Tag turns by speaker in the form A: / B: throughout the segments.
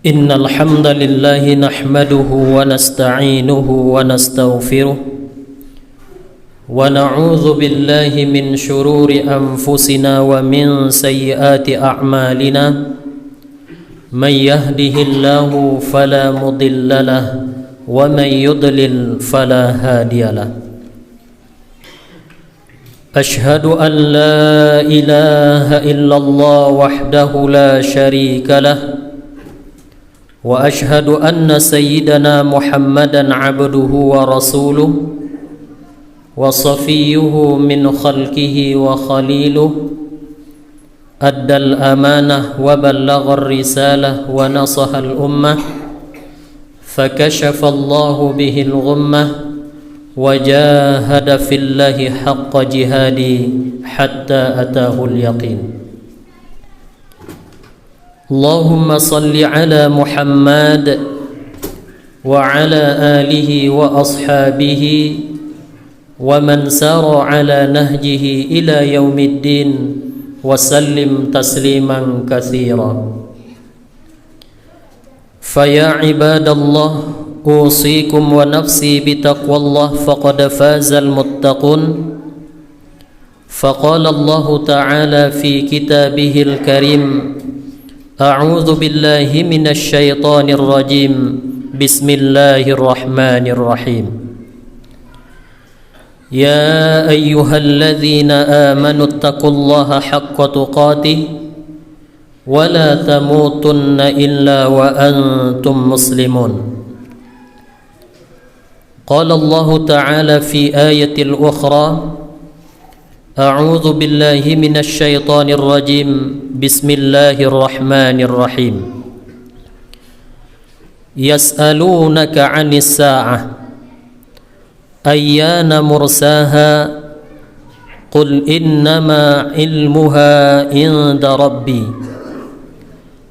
A: إن الحمد لله نحمده ونستعينه ونستغفره ونعوذ بالله من شرور أنفسنا ومن سيئات أعمالنا من يهده الله فلا مضل له ومن يضلل فلا هادي له أشهد أن لا إله إلا الله وحده لا شريك له وأشهد أن سيدنا محمدا عبده ورسوله وصفيه من خلقه وخليله أدى الأمانة وبلغ الرسالة ونصح الأمة فكشف الله به الغمة وجاهد في الله حق جهاده حتى أتاه اليقين اللهم صل على محمد وعلى آله وأصحابه ومن سار على نهجه إلى يوم الدين وسلم تسليما كثيرا فيا عباد الله أوصيكم ونفسي بتقوى الله فقد فاز المتقون فقال الله تعالى في كتابه الكريم أعوذ بالله من الشيطان الرجيم بسم الله الرحمن الرحيم يا أيها الذين آمنوا اتقوا الله حق تقاته ولا تموتن إلا وأنتم مسلمون قال الله تعالى في آية الأخرى أعوذ بالله من الشيطان الرجيم بسم الله الرحمن الرحيم يسألونك عن الساعة أيان مرساها قل إنما علمها عند ربي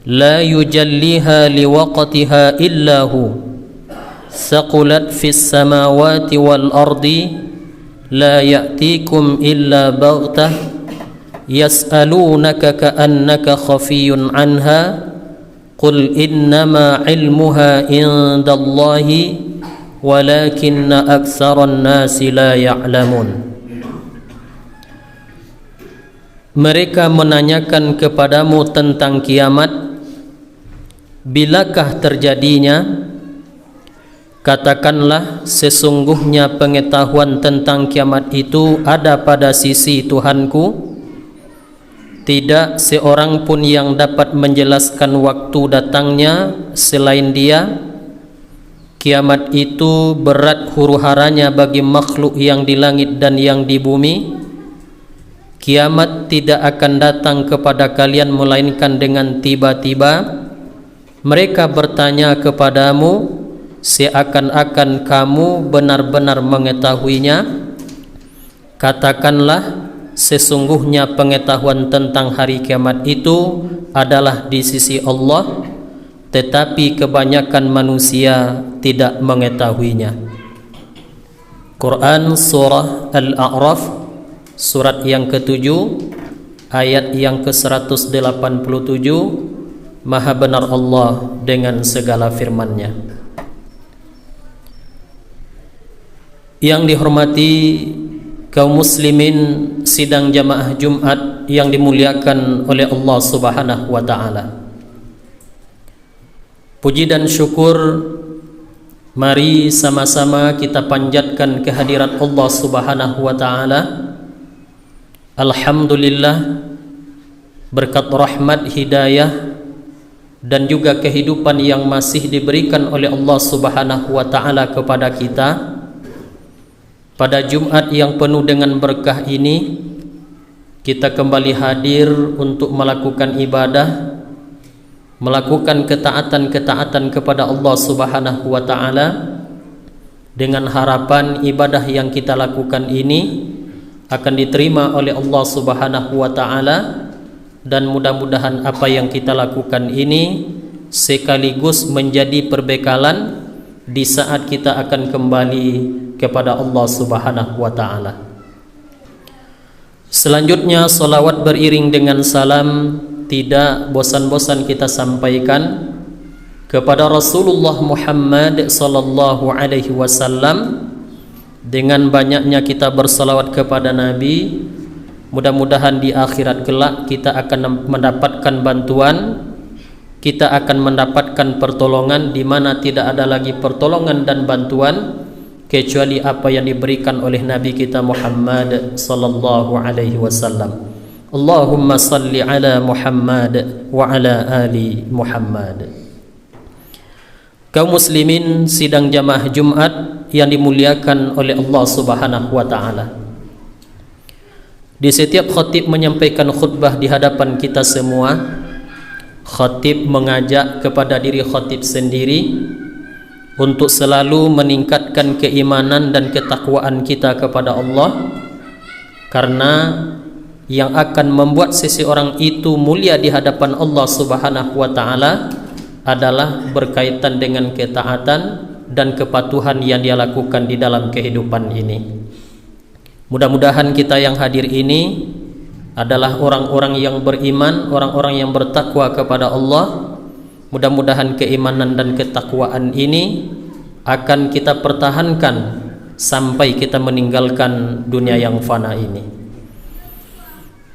A: لا يجليها لوقتها إلا هو ثقلت في السماوات والأرض لا يأتيكم إلا بغتة يسألونك كأنك خفي عنها قل إنما علمها عند الله ولكن أكثر الناس لا يعلمون. Mereka menanyakan kepadamu tentang kiamat, bilakah terjadinya? Katakanlah, sesungguhnya pengetahuan tentang kiamat itu ada pada sisi Tuhanku. Tidak seorang pun yang dapat menjelaskan waktu datangnya selain Dia. Kiamat itu berat huru-haranya bagi makhluk yang di langit dan yang di bumi. Kiamat tidak akan datang kepada kalian melainkan dengan tiba-tiba. Mereka bertanya kepadamu, seakan-akan kamu benar-benar mengetahuinya. Katakanlah, sesungguhnya pengetahuan tentang hari kiamat itu adalah di sisi Allah, tetapi kebanyakan manusia tidak mengetahuinya. Quran Surah Al-A'raf, surat yang ke-7, ayat yang ke-187. Maha benar Allah dengan segala firman-Nya. Yang dihormati kaum muslimin sidang jamaah Jumat yang dimuliakan oleh Allah Subhanahu wa taala. Puji dan syukur mari sama-sama kita panjatkan kehadirat Allah Subhanahu wa taala. Alhamdulillah, berkat rahmat, hidayah dan juga kehidupan yang masih diberikan oleh Allah Subhanahu wa taala kepada kita. Pada Jumat yang penuh dengan berkah ini, kita kembali hadir untuk melakukan ibadah, melakukan ketaatan-ketaatan kepada Allah Subhanahu wa taala, dengan harapan ibadah yang kita lakukan ini akan diterima oleh Allah Subhanahu wa taala, dan mudah-mudahan apa yang kita lakukan ini sekaligus menjadi perbekalan di saat kita akan kembali kepada Allah Subhanahu wa taala. Selanjutnya salawat beriring dengan salam tidak bosan-bosan kita sampaikan kepada Rasulullah Muhammad sallallahu alaihi wasallam. Dengan banyaknya kita bersalawat kepada Nabi, mudah-mudahan di akhirat kelak kita akan mendapatkan bantuan, kita akan mendapatkan pertolongan di mana tidak ada lagi pertolongan dan bantuan kecuali apa yang diberikan oleh Nabi kita Muhammad sallallahu alaihi wasallam. Allahumma salli ala Muhammad wa ala ali Muhammad. Kaum muslimin sidang jamaah Jumat yang dimuliakan oleh Allah Subhanahu wa taala. Di setiap khatib menyampaikan khutbah di hadapan kita semua, khatib mengajak kepada diri khatib sendiri untuk selalu meningkatkan keimanan dan ketakwaan kita kepada Allah, karena yang akan membuat seseorang itu mulia di hadapan Allah Subhanahu wa taala adalah berkaitan dengan ketaatan dan kepatuhan yang dia lakukan di dalam kehidupan ini. Mudah-mudahan kita yang hadir ini adalah orang-orang yang beriman, orang-orang yang bertakwa kepada Allah. Mudah-mudahan keimanan dan ketakwaan ini akan kita pertahankan sampai kita meninggalkan dunia yang fana ini.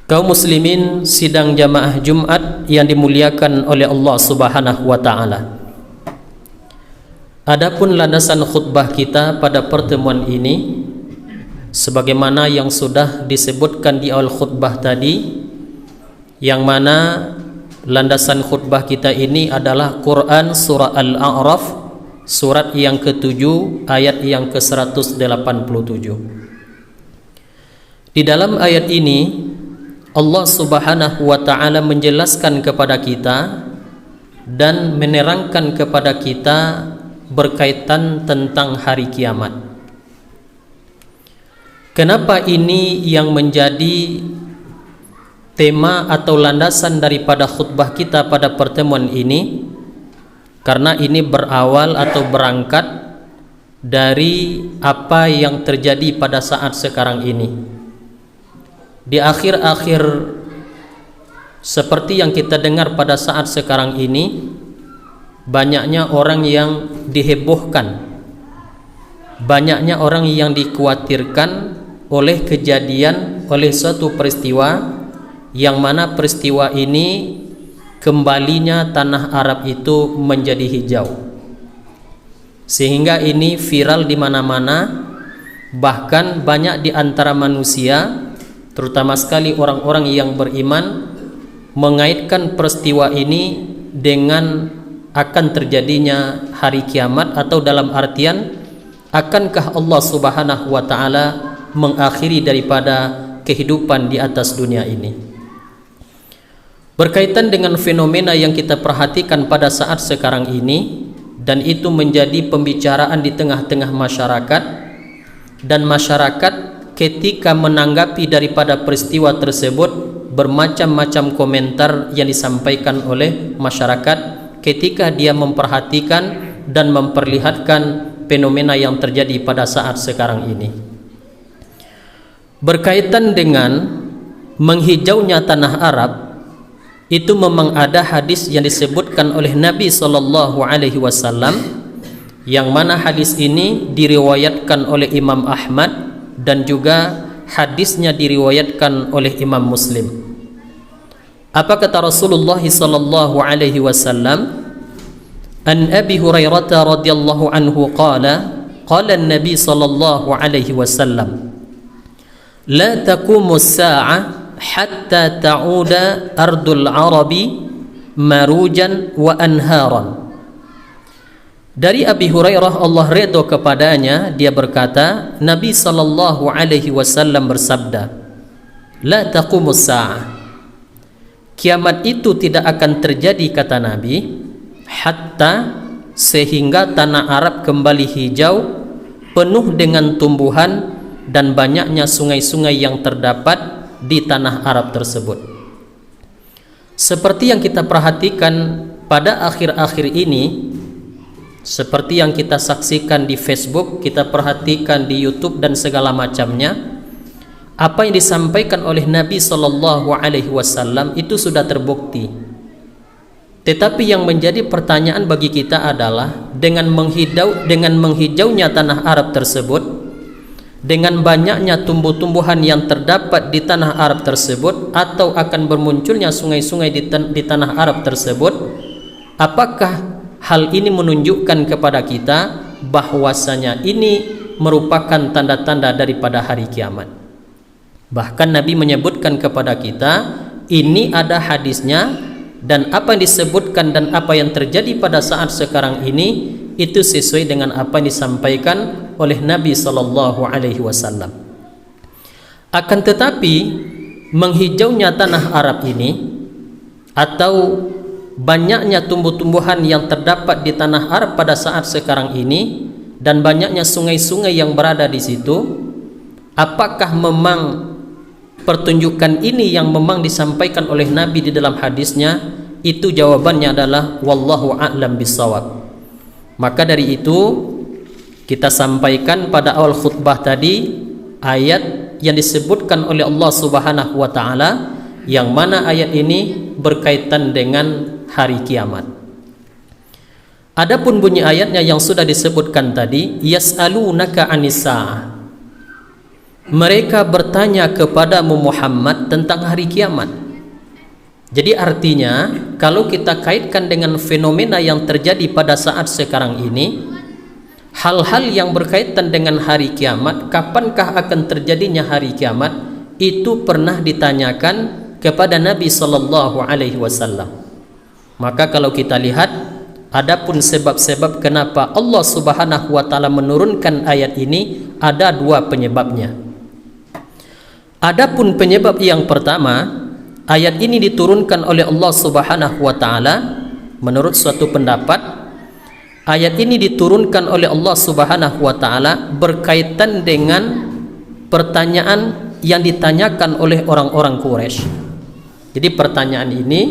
A: Kaum muslimin sidang jamaah Jumat yang dimuliakan oleh Allah Subhanahu wa taala. Adapun landasan khutbah kita pada pertemuan ini sebagaimana yang sudah disebutkan di awal khutbah tadi, yang mana landasan khutbah kita ini adalah Quran surah Al-A'raf, surat yang ke-7 ayat yang ke-187. Di dalam ayat ini Allah Subhanahu wa taala menjelaskan kepada kita dan menerangkan kepada kita berkaitan tentang hari kiamat. Kenapa ini yang menjadi tema atau landasan daripada khutbah kita pada pertemuan ini? Karena ini berawal atau berangkat dari apa yang terjadi pada saat sekarang ini. Di akhir-akhir seperti yang kita dengar pada saat sekarang ini, banyaknya orang yang dihebohkan, banyaknya orang yang dikhawatirkan oleh kejadian, oleh suatu peristiwa, yang mana peristiwa ini kembalinya tanah Arab itu menjadi hijau, sehingga ini viral di mana-mana. Bahkan banyak di antara manusia, terutama sekali orang-orang yang beriman, mengaitkan peristiwa ini dengan akan terjadinya hari kiamat, atau dalam artian akankah Allah Subhanahu wa taala mengakhiri daripada kehidupan di atas dunia ini. Berkaitan dengan fenomena yang kita perhatikan pada saat sekarang ini, dan itu menjadi pembicaraan di tengah-tengah masyarakat, dan masyarakat ketika menanggapi daripada peristiwa tersebut, bermacam-macam komentar yang disampaikan oleh masyarakat ketika dia memperhatikan dan memperlihatkan fenomena yang terjadi pada saat sekarang ini. Berkaitan dengan menghijaunya tanah Arab, itu memang ada hadis yang disebutkan oleh Nabi sallallahu alaihi wasallam, yang mana hadis ini diriwayatkan oleh Imam Ahmad dan juga hadisnya diriwayatkan oleh Imam Muslim. Apa kata Rasulullah sallallahu alaihi wasallam? An Abi Hurairah radhiyallahu anhu qala an-nabi sallallahu alaihi wasallam, la taqumu as-sa'ah hatta ta'uda ardul arabi marujan wa anharan. Dari Abi Hurairah, Allah ridha kepadanya, dia berkata, Nabi sallallahu alaihi wasallam bersabda, la taqumus sa'ah, kiamat itu tidak akan terjadi, kata Nabi, hatta, sehingga tanah Arab kembali hijau, penuh dengan tumbuhan dan banyaknya sungai-sungai yang terdapat di tanah Arab tersebut. Seperti yang kita perhatikan pada akhir-akhir ini, seperti yang kita saksikan di Facebook, kita perhatikan di YouTube dan segala macamnya, apa yang disampaikan oleh Nabi sallallahu alaihi wasallam itu sudah terbukti. Tetapi yang menjadi pertanyaan bagi kita adalah dengan menghijaunya tanah Arab tersebut, dengan banyaknya tumbuh-tumbuhan yang terdapat di tanah Arab tersebut, atau akan bermunculnya sungai-sungai di tanah Arab tersebut, apakah hal ini menunjukkan kepada kita bahwasanya ini merupakan tanda-tanda daripada hari kiamat? Bahkan Nabi menyebutkan kepada kita, ini ada hadisnya, dan apa yang disebutkan dan apa yang terjadi pada saat sekarang ini itu sesuai dengan apa yang disampaikan oleh Nabi SAW. Akan tetapi menghijaunya tanah Arab ini atau banyaknya tumbuh-tumbuhan yang terdapat di tanah Arab pada saat sekarang ini dan banyaknya sungai-sungai yang berada di situ, apakah memang pertunjukan ini yang memang disampaikan oleh Nabi di dalam hadisnya? Itu jawabannya adalah wallahu a'lam bissawab. Maka dari itu kita sampaikan pada awal khutbah tadi ayat yang disebutkan oleh Allah Subhanahu wa taala, yang mana ayat ini berkaitan dengan hari kiamat. Adapun bunyi ayatnya yang sudah disebutkan tadi, yas'alunaka 'anis saa'ah. Mereka bertanya kepadamu Muhammad tentang hari kiamat. Jadi artinya kalau kita kaitkan dengan fenomena yang terjadi pada saat sekarang ini, hal-hal yang berkaitan dengan hari kiamat, kapankah akan terjadinya hari kiamat, itu pernah ditanyakan kepada Nabi SAW. Maka kalau kita lihat, adapun sebab-sebab kenapa Allah Subhanahu wa taala menurunkan ayat ini, ada dua penyebabnya. Adapun penyebab yang pertama, ayat ini diturunkan oleh Allah Subhanahu wa taala menurut suatu pendapat, ayat ini diturunkan oleh Allah Subhanahu wa taala berkaitan dengan pertanyaan yang ditanyakan oleh orang-orang Quraisy. Jadi pertanyaan ini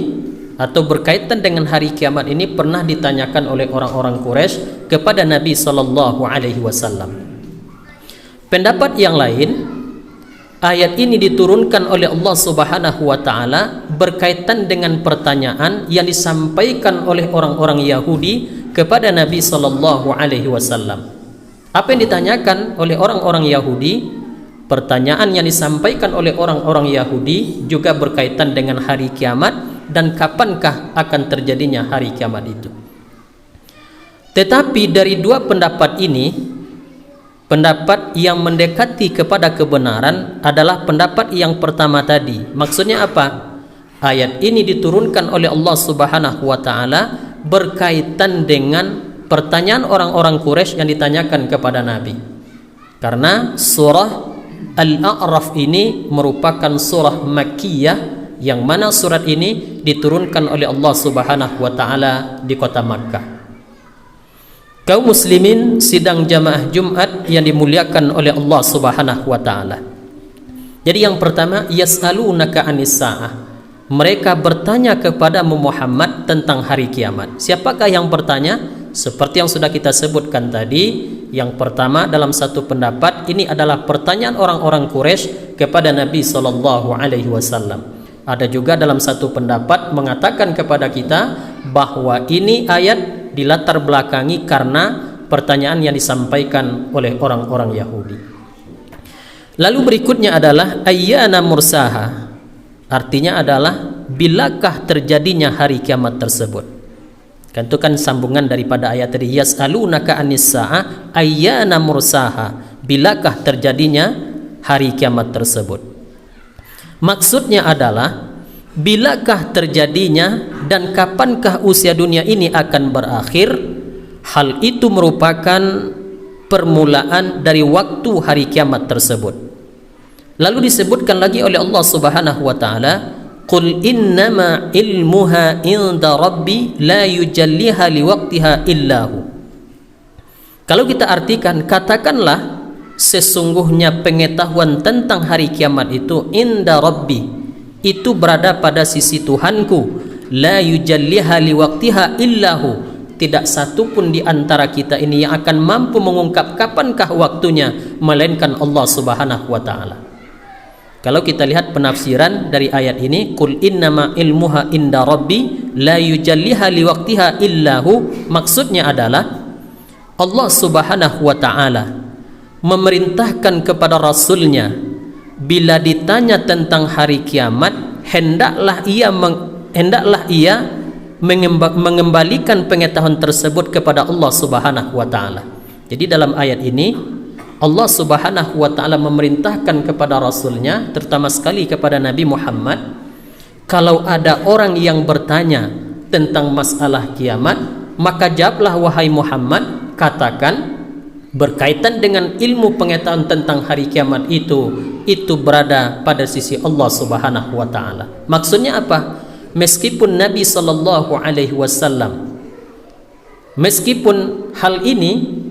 A: atau berkaitan dengan hari kiamat ini pernah ditanyakan oleh orang-orang Quraisy kepada Nabi SAW. Pendapat yang lain, ayat ini diturunkan oleh Allah Subhanahu wa taala berkaitan dengan pertanyaan yang disampaikan oleh orang-orang Yahudi kepada Nabi SAW. Apa yang ditanyakan oleh orang-orang Yahudi? Pertanyaan yang disampaikan oleh orang-orang Yahudi juga berkaitan dengan hari kiamat dan kapankah akan terjadinya hari kiamat itu. Tetapi dari dua pendapat ini, pendapat yang mendekati kepada kebenaran adalah pendapat yang pertama tadi. Maksudnya apa? Ayat ini diturunkan oleh Allah Subhanahu wa taala berkaitan dengan pertanyaan orang-orang Quraisy yang ditanyakan kepada Nabi. Karena surah Al-A'raf ini merupakan surah Makkiyah, yang mana surat ini diturunkan oleh Allah Subhanahu wa taala di kota Makkah. Kaum muslimin sidang jamaah Jumat yang dimuliakan oleh Allah Subhanahu wa taala. Jadi yang pertama, yas'alunaka 'anis saa'ah. Mereka bertanya kepada Muhammad tentang hari kiamat. Siapakah yang bertanya? Seperti yang sudah kita sebutkan tadi, yang pertama dalam satu pendapat ini adalah pertanyaan orang-orang Quraisy kepada Nabi SAW. Ada juga dalam satu pendapat mengatakan kepada kita bahwa ini ayat dilatar belakangi karena pertanyaan yang disampaikan oleh orang-orang Yahudi. Lalu berikutnya adalah ayyana mursaha. Artinya adalah bilakah terjadinya hari kiamat tersebut. Kan itu kan sambungan daripada ayat tadi, yas'alunaka 'anis saa'ah ayyana mursaha. Bilakah terjadinya hari kiamat tersebut. Maksudnya adalah bilakah terjadinya dan kapankah usia dunia ini akan berakhir. Hal itu merupakan permulaan dari waktu hari kiamat tersebut. Lalu disebutkan lagi oleh Allah Subhanahu wa taala, qul innama ilmuha inda rabbi la yujalliha liwaqtiha illahu. Kalau kita artikan, katakanlah sesungguhnya pengetahuan tentang hari kiamat itu inda rabbi, itu berada pada sisi Tuhanku, la yujalliha liwaqtiha illahu. Tidak satu pun di antara kita ini yang akan mampu mengungkap kapankah waktunya melainkan Allah Subhanahu wa taala. Kalau kita lihat penafsiran dari ayat ini, qul innama ilmuha inda rabbi la yujalliha liwaqtiha illahu. Maksudnya adalah Allah Subhanahu wa ta'ala memerintahkan kepada Rasulnya bila ditanya tentang hari kiamat, hendaklah ia mengembalikan pengetahuan tersebut kepada Allah Subhanahu wa ta'ala. Jadi dalam ayat ini Allah Subhanahu wa ta'ala memerintahkan kepada Rasulnya, terutama sekali kepada Nabi Muhammad, kalau ada orang yang bertanya tentang masalah kiamat, maka jawablah wahai Muhammad, katakan berkaitan dengan ilmu pengetahuan tentang hari kiamat itu berada pada sisi Allah Subhanahu wa ta'ala. Maksudnya apa? Meskipun Nabi sallallahu alaihi wasallam, meskipun hal ini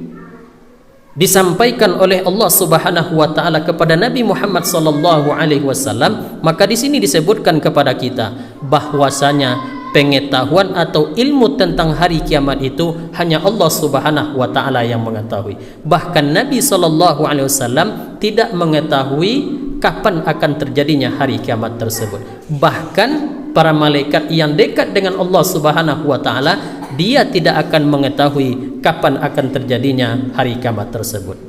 A: disampaikan oleh Allah Subhanahu wa ta'ala kepada Nabi Muhammad sallallahu alaihi wasallam, maka di sini disebutkan kepada kita bahwasanya pengetahuan atau ilmu tentang hari kiamat itu hanya Allah Subhanahu wa ta'ala yang mengetahui. Bahkan Nabi sallallahu alaihi wasallam tidak mengetahui kapan akan terjadinya hari kiamat tersebut. Bahkan para malaikat yang dekat dengan Allah Subhanahu wa ta'ala, dia tidak akan mengetahui kapan akan terjadinya hari kiamat tersebut.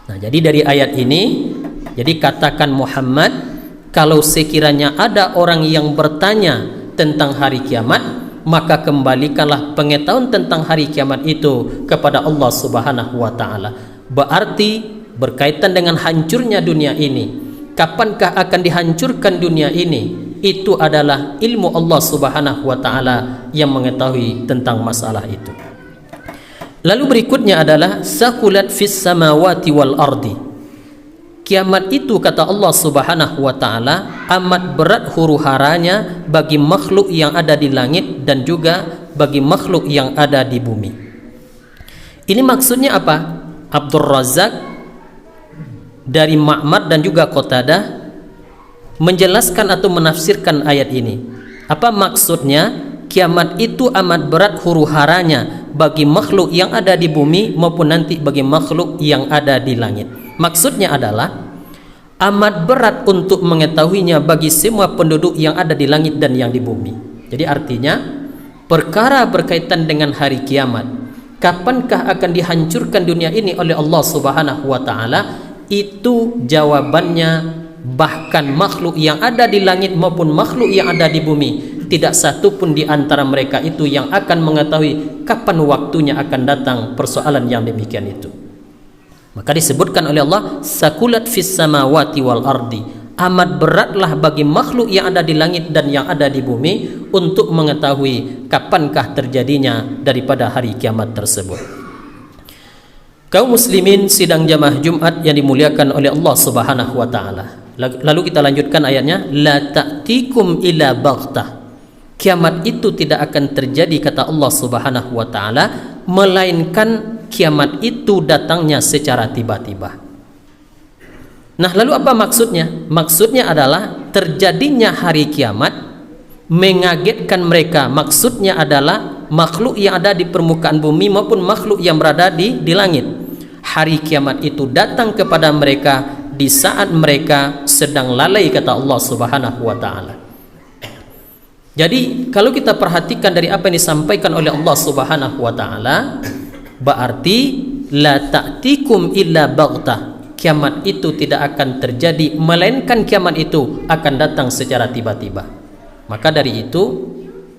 A: Nah, jadi dari ayat ini, jadi katakan Muhammad, kalau sekiranya ada orang yang bertanya tentang hari kiamat, maka kembalikanlah pengetahuan tentang hari kiamat itu kepada Allah Subhanahu wa ta'ala. Berarti berkaitan dengan hancurnya dunia ini, kapankah akan dihancurkan dunia ini, itu adalah ilmu Allah Subhanahu wa ta'ala yang mengetahui tentang masalah itu. Lalu berikutnya adalah sakulat fis samawati wal ardi. Kiamat itu, kata Allah Subhanahu wa ta'ala, amat berat huru-haranya bagi makhluk yang ada di langit dan juga bagi makhluk yang ada di bumi. Ini maksudnya apa? Abdul Razak dari Ma'mar dan juga Qatadah menjelaskan atau menafsirkan ayat ini. Apa maksudnya? Kiamat itu amat berat huru-haranya bagi makhluk yang ada di bumi maupun nanti bagi makhluk yang ada di langit. Maksudnya adalah amat berat untuk mengetahuinya bagi semua penduduk yang ada di langit dan yang di bumi. Jadi artinya perkara berkaitan dengan hari kiamat, kapankah akan dihancurkan dunia ini oleh Allah Subhanahu wa ta'ala, itu jawabannya bahkan makhluk yang ada di langit maupun makhluk yang ada di bumi, tidak satu pun di antara mereka itu yang akan mengetahui kapan waktunya akan datang persoalan yang demikian itu. Maka disebutkan oleh Allah, sakulat fis samawati wal ardi, amat beratlah bagi makhluk yang ada di langit dan yang ada di bumi untuk mengetahui kapankah terjadinya daripada hari kiamat tersebut. Kaum muslimin sidang jamaah Jumat yang dimuliakan oleh Allah Subhanahu wa ta'ala. Lalu kita lanjutkan ayatnya, la ta'tikum ila baghtah. Kiamat itu tidak akan terjadi, kata Allah Subhanahu wa ta'ala, melainkan kiamat itu datangnya secara tiba-tiba. Nah, lalu apa maksudnya? Maksudnya adalah terjadinya hari kiamat mengagetkan mereka. Maksudnya adalah makhluk yang ada di permukaan bumi maupun makhluk yang berada di langit. Hari kiamat itu datang kepada mereka di saat mereka sedang lalai, kata Allah Subhanahu wa ta'ala. Jadi kalau kita perhatikan dari apa yang disampaikan oleh Allah Subhanahu wa ta'ala, berarti la ta'tikum illa baghtah. Kiamat itu tidak akan terjadi melainkan kiamat itu akan datang secara tiba-tiba. Maka dari itu,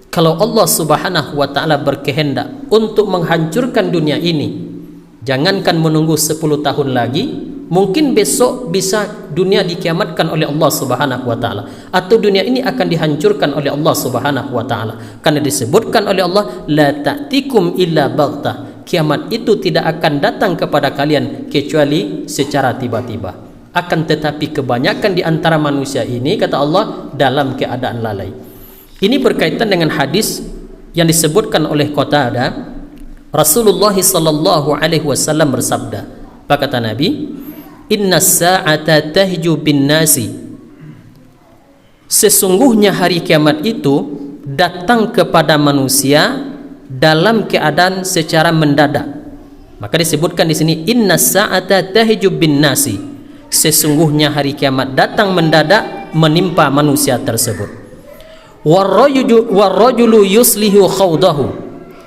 A: kalau Allah Subhanahu wa ta'ala berkehendak untuk menghancurkan dunia ini, jangankan menunggu 10 tahun lagi, mungkin besok bisa dunia dikiamatkan oleh Allah Subhanahu wa ta'ala, atau dunia ini akan dihancurkan oleh Allah Subhanahu wa ta'ala. Karena disebutkan oleh Allah, la ta'tikum illa baghtah. Kiamat itu tidak akan datang kepada kalian kecuali secara tiba-tiba. Akan tetapi kebanyakan di antara manusia ini, kata Allah, dalam keadaan lalai. Ini berkaitan dengan hadis yang disebutkan oleh Qatadah. Rasulullah sallallahu alaihi wasallam bersabda, apa kata Nabi? Inna sa'ata tahju bin nasi. Sesungguhnya hari kiamat itu datang kepada manusia dalam keadaan secara mendadak. Maka disebutkan di sini inna sa'ata tahju bin nasi. Sesungguhnya hari kiamat datang mendadak menimpa manusia tersebut. warrajulu yuslihu khawdahu,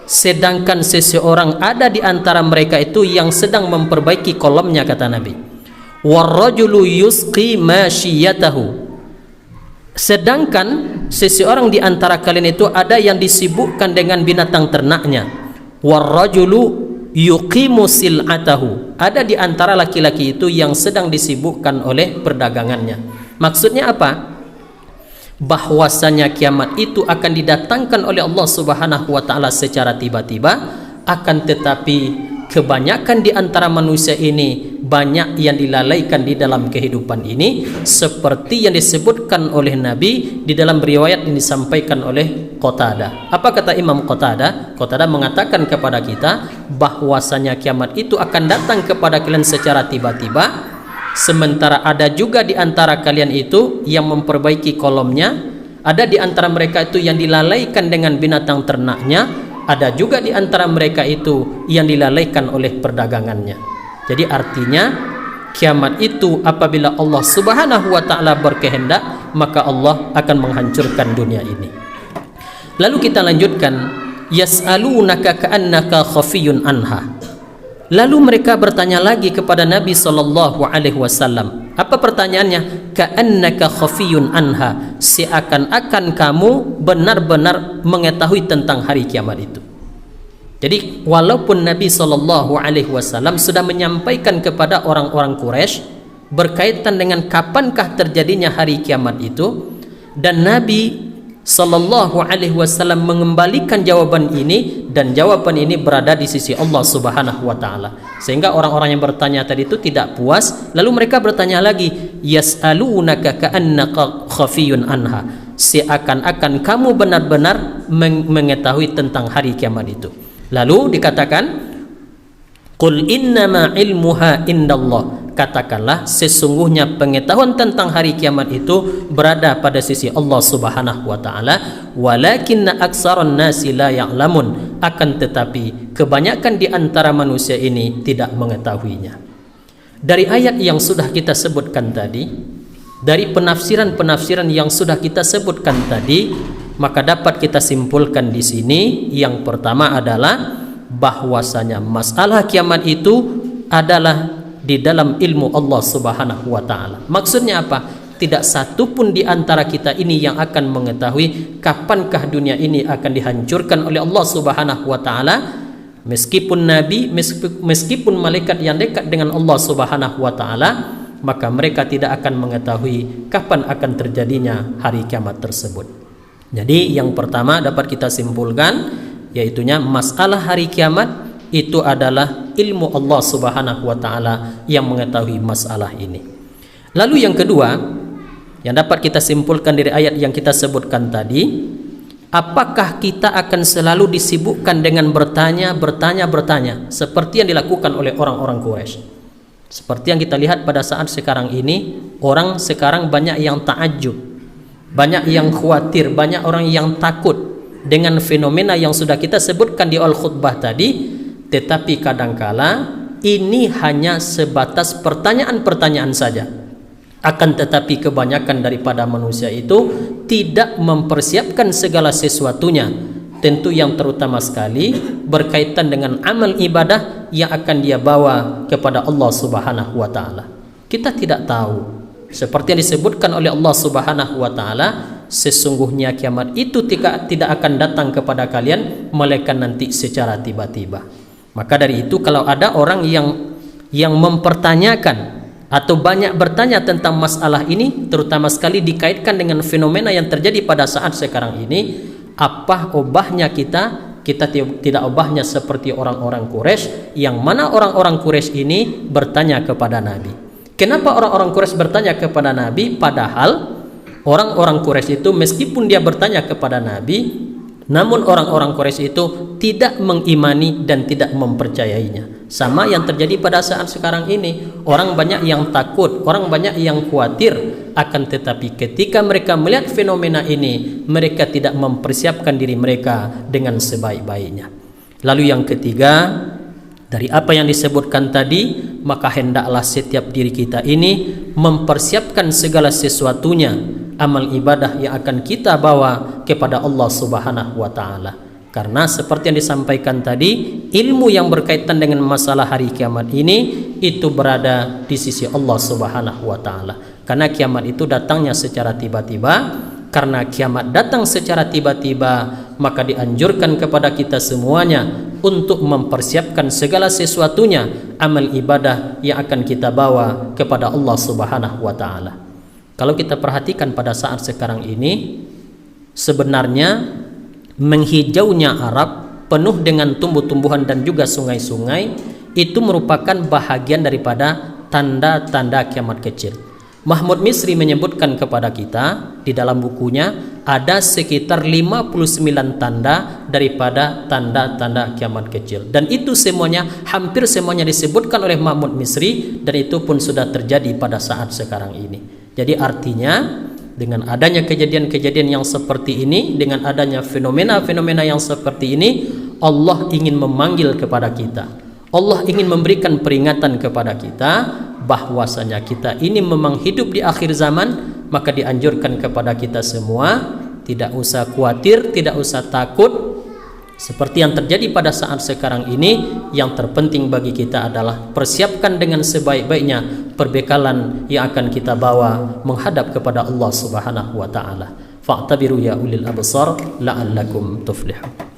A: sedangkan seseorang ada di antara mereka itu yang sedang memperbaiki kolamnya, kata Nabi. Warrajulu yusqi mashiyatahu, sedangkan seseorang di antara kalian itu ada yang disibukkan dengan binatang ternaknya. Warrajulu yuqimu sil'atahu, ada di antara laki-laki itu yang sedang disibukkan oleh perdagangannya. Maksudnya apa? Bahwasanya kiamat itu akan didatangkan oleh Allah Subhanahu wa taala secara tiba-tiba, akan tetapi kebanyakan di antara manusia ini banyak yang dilalaikan di dalam kehidupan ini, seperti yang disebutkan oleh Nabi di dalam riwayat yang disampaikan oleh Qatadah. Apa kata Imam Qatadah? Qatadah mengatakan kepada kita bahwasanya kiamat itu akan datang kepada kalian secara tiba-tiba, sementara ada juga di antara kalian itu yang memperbaiki kolamnya, ada di antara mereka itu yang dilalaikan dengan binatang ternaknya, ada juga di antara mereka itu yang dilalaikan oleh perdagangannya. Jadi artinya kiamat itu apabila Allah Subhanahu wa taala berkehendak, maka Allah akan menghancurkan dunia ini. Lalu kita lanjutkan, yas'alunaka ka'annaka khafiyun anha. Lalu mereka bertanya lagi kepada Nabi sallallahu alaihi wasallam. Apa pertanyaannya? Ka'annaka khafiyun anha, seakan-akan kamu benar-benar mengetahui tentang hari kiamat itu. Jadi walaupun Nabi sallallahu alaihi wasallam sudah menyampaikan kepada orang-orang Quraisy berkaitan dengan kapankah terjadinya hari kiamat itu, dan Nabi sallallahu alaihi wasallam mengembalikan jawaban ini, dan jawaban ini berada di sisi Allah Subhanahu wa taala, sehingga orang-orang yang bertanya tadi itu tidak puas. Lalu mereka bertanya lagi, yas'alunaka ka'annaka khafiyun anha, seakan-akan kamu benar-benar mengetahui tentang hari kiamat itu. Lalu dikatakan, qul innama ilmuha indallah, katakanlah sesungguhnya pengetahuan tentang hari kiamat itu berada pada sisi Allah Subhanahu wa taala, walakinna aktsaran nasi la ya'lamun, akan tetapi kebanyakan di antara manusia ini tidak mengetahuinya. Dari ayat yang sudah kita sebutkan tadi, dari penafsiran-penafsiran yang sudah kita sebutkan tadi, maka dapat kita simpulkan di sini, yang pertama adalah bahwasanya masalah kiamat itu adalah di dalam ilmu Allah Subhanahu wa taala. Maksudnya apa? Tidak satu pun di antara kita ini yang akan mengetahui kapankah dunia ini akan dihancurkan oleh Allah Subhanahu wa taala. Meskipun nabi, meskipun malaikat yang dekat dengan Allah Subhanahu wa taala, maka mereka tidak akan mengetahui kapan akan terjadinya hari kiamat tersebut. Jadi yang pertama dapat kita simpulkan, yaitunya masalah hari kiamat itu adalah ilmu Allah Subhanahu wa taala yang mengetahui masalah ini. Lalu yang kedua yang dapat kita simpulkan dari ayat yang kita sebutkan tadi, apakah kita akan selalu disibukkan dengan bertanya seperti yang dilakukan oleh orang-orang Quraisy? Seperti yang kita lihat pada saat sekarang ini, orang sekarang banyak yang ta'ajjub, banyak yang khawatir, banyak orang yang takut dengan fenomena yang sudah kita sebutkan di al-khutbah tadi. Tetapi kadangkala ini hanya sebatas pertanyaan-pertanyaan saja. Akan tetapi kebanyakan daripada manusia itu tidak mempersiapkan segala sesuatunya, tentu yang terutama sekali berkaitan dengan amal ibadah yang akan dia bawa kepada Allah Subhanahu wa taala. Kita tidak tahu, seperti yang disebutkan oleh Allah Subhanahu wa taala, sesungguhnya kiamat itu tidak akan datang kepada kalian melainkan nanti secara tiba-tiba. Maka dari itu kalau ada orang yang mempertanyakan atau banyak bertanya tentang masalah ini, terutama sekali dikaitkan dengan fenomena yang terjadi pada saat sekarang ini, apa ubahnya kita tidak ubahnya seperti orang-orang Quraisy, yang mana orang-orang Quraisy ini bertanya kepada Nabi. Kenapa orang-orang Quraisy bertanya kepada Nabi? Padahal orang-orang Quraisy itu meskipun dia bertanya kepada Nabi, namun orang-orang Quraisy itu tidak mengimani dan tidak mempercayainya. Sama yang terjadi pada saat sekarang ini. Orang banyak yang takut, orang banyak yang khawatir, akan tetapi ketika mereka melihat fenomena ini, mereka tidak mempersiapkan diri mereka dengan sebaik-baiknya. Lalu yang ketiga, dari apa yang disebutkan tadi, maka hendaklah setiap diri kita ini mempersiapkan segala sesuatunya, amal ibadah yang akan kita bawa kepada Allah Subhanahu wa taala. Karena seperti yang disampaikan tadi, ilmu yang berkaitan dengan masalah hari kiamat ini itu berada di sisi Allah Subhanahu wa taala. Karena kiamat itu datangnya secara tiba-tiba. Karena kiamat datang secara tiba-tiba, maka dianjurkan kepada kita semuanya untuk mempersiapkan segala sesuatunya, amal ibadah yang akan kita bawa kepada Allah Subhanahu wa taala. Kalau kita perhatikan pada saat sekarang ini, sebenarnya menghijaunya Arab penuh dengan tumbuh-tumbuhan dan juga sungai-sungai itu merupakan bahagian daripada tanda-tanda kiamat kecil. Mahmud Misri menyebutkan kepada kita di dalam bukunya ada sekitar 59 tanda daripada tanda-tanda kiamat kecil, dan itu semuanya, hampir semuanya disebutkan oleh Mahmud Misri, dan itu pun sudah terjadi pada saat sekarang ini. Jadi artinya dengan adanya kejadian-kejadian yang seperti ini, dengan adanya fenomena-fenomena yang seperti ini, Allah ingin memanggil kepada kita, Allah ingin memberikan peringatan kepada kita bahwasanya kita ini memang hidup di akhir zaman. Maka dianjurkan kepada kita semua tidak usah khawatir, tidak usah takut seperti yang terjadi pada saat sekarang ini. Yang terpenting bagi kita adalah persiapkan dengan sebaik-baiknya perbekalan yang akan kita bawa menghadap kepada Allah Subhanahu wa taala. Fa'tabiru ya ulil absar la'allakum tuflihun.